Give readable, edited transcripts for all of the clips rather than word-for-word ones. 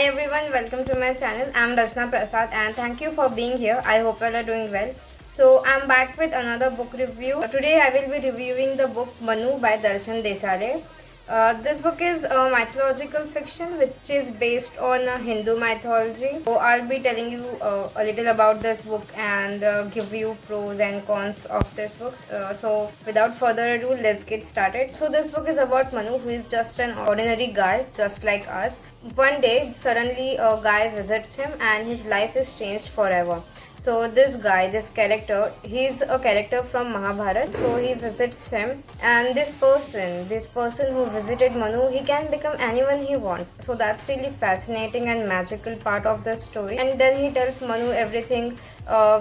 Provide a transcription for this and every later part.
everyone, welcome to my channel. I'm Rachna Prasad and thank you for being here. I hope you all are doing well. So I'm back with another book review. Today I will be reviewing the book Manu by Darshan Desale. This book is a mythological fiction which is based on Hindu mythology. So I'll be telling you a little about this book and give you pros and cons of this book. So without further ado, let's get started. So this book is about Manu, who is just an ordinary guy just like us. One day, suddenly a guy visits him and his life is changed forever. So this guy, this character, he's a character from Mahabharata. So he visits him, and this person who visited Manu, he can become anyone he wants. So that's really fascinating and magical part of the story. And then he tells Manu everything,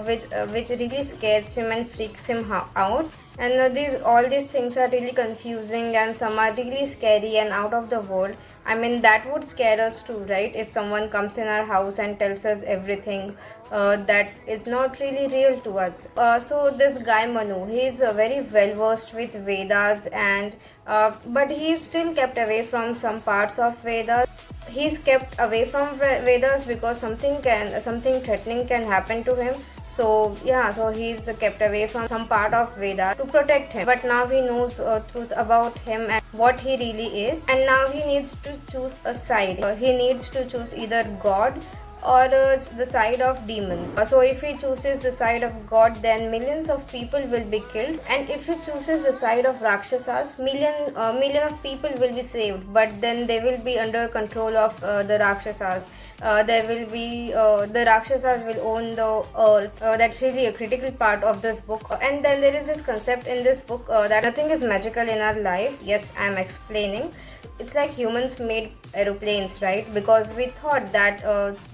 which really scares him and freaks him out. And all these things are really confusing, and some are really scary and out of the world. I mean, that would scare us too, right? If someone comes in our house and tells us everything that is not really real to us. So this guy Manu, he is very well versed with Vedas, and but he is still kept away from some parts of Vedas. He's kept away from Vedas because something threatening can happen to him. So yeah, so he's kept away from some part of Veda to protect him. But now he knows truth about him and what he really is, and now he needs to choose a side. He needs to choose either God or the side of demons. So if he chooses the side of God, then millions of people will be killed, and if he chooses the side of Rakshasas, million of people will be saved, but then they will be under control of the Rakshasas. There will be the Rakshasas will own the earth. That's really a critical part of this book. And then there is this concept in this book that nothing is magical in our life. Yes, I'm explaining. It's like humans made aeroplanes, right? Because we thought that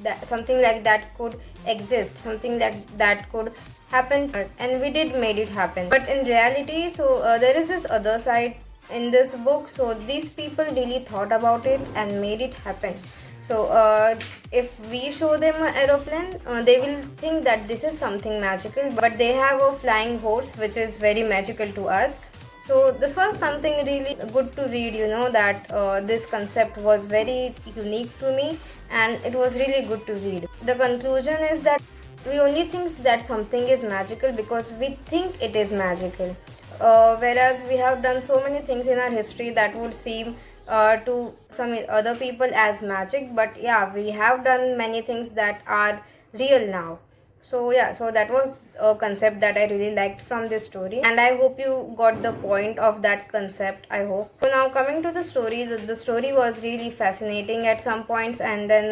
that something like that could exist, something like that could happen, and we did made it happen. But in reality, so there is this other side in this book. So these people really thought about it and made it happen. So if we show them an aeroplane, they will think that this is something magical, but they have a flying horse which is very magical to us. So this was something really good to read, that this concept was very unique to me, and it was really good to read. The conclusion is that we only think that something is magical because we think it is magical. Whereas we have done so many things in our history that would seem to some other people as magic, but yeah, we have done many things that are real now. So yeah, so that was a concept that I really liked from this story, and I hope you got the point of that concept, I hope. So now coming to the story, the story was really fascinating at some points, and then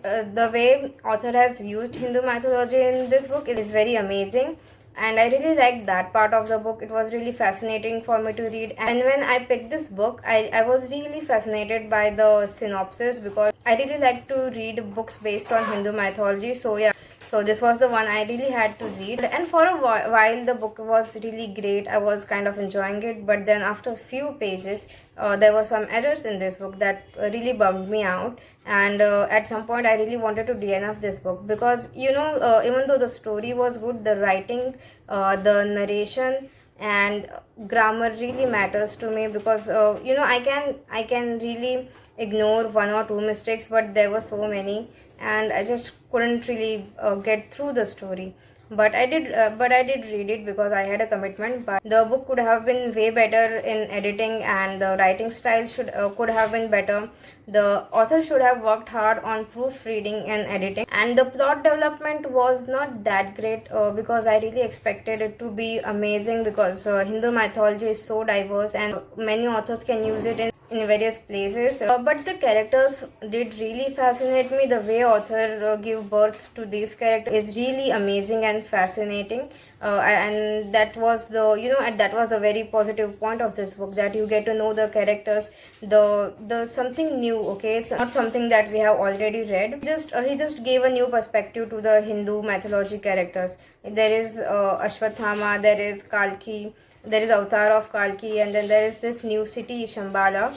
the way author has used Hindu mythology in this book is very amazing. And I really liked that part of the book. It was really fascinating for me to read. And when I picked this book, I was really fascinated by the synopsis, because I really like to read books based on Hindu mythology. So yeah, so this was the one I really had to read. And for a while the book was really great. I was kind of enjoying it, but then after a few pages there were some errors in this book that really bummed me out. And at some point I really wanted to DNF this book, because even though the story was good, the writing, the narration and grammar really matters to me, because I can really ignore one or two mistakes, but there were so many, and I just couldn't really get through the story. But I did read it because I had a commitment. But the book could have been way better in editing, and the writing style could have been better. The author should have worked hard on proofreading and editing, and the plot development was not that great, because I really expected it to be amazing, because Hindu mythology is so diverse and many authors can use it in various places. But the characters did really fascinate me. The way author give birth to these characters is really amazing and fascinating. And that was the very positive point of this book, that you get to know the characters, the something new. Okay, it's not something that we have already read. He just gave a new perspective to the Hindu mythology characters. There is Ashwathama, there is Kalki, there is Avatar of Kalki, and then there is this new city Shambhala,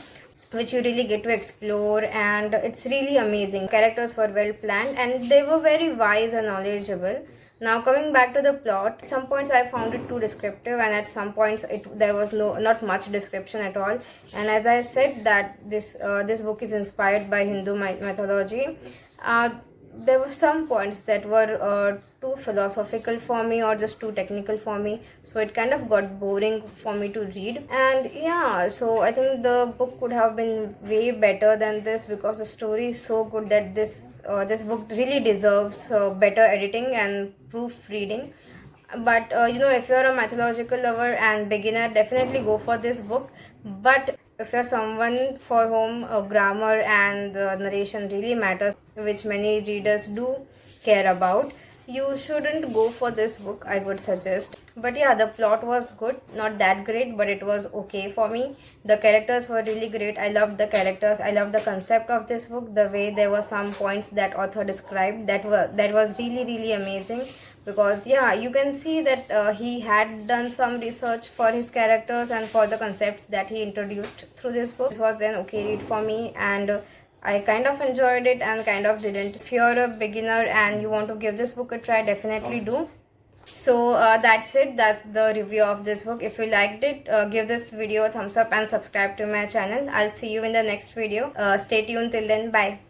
which you really get to explore, and it's really amazing. Characters were well planned and they were very wise and knowledgeable. Now coming back to the plot, at some points I found it too descriptive, and at some points there was not much description at all. And as I said that this book is inspired by Hindu mythology. There were some points that were too philosophical for me or just too technical for me, so it kind of got boring for me to read. And yeah, so I think the book could have been way better than this, because the story is so good that this book really deserves better editing and proofreading. But if you're a mythological lover and beginner, definitely go for this book. But if you're someone for whom grammar and narration really matters, which many readers do care about, you shouldn't go for this book, I would suggest. But yeah, the plot was good, not that great, but it was okay for me. The characters were really great. I loved the characters. I loved the concept of this book, the way there were some points that author described that was really amazing. Because yeah, you can see that he had done some research for his characters and for the concepts that he introduced through this book. This was an okay read for me, and I kind of enjoyed it and kind of didn't. If you're a beginner and you want to give this book a try, definitely do. So that's it. That's the review of this book. If you liked it, give this video a thumbs up and subscribe to my channel. I'll see you in the next video. Stay tuned till then. Bye.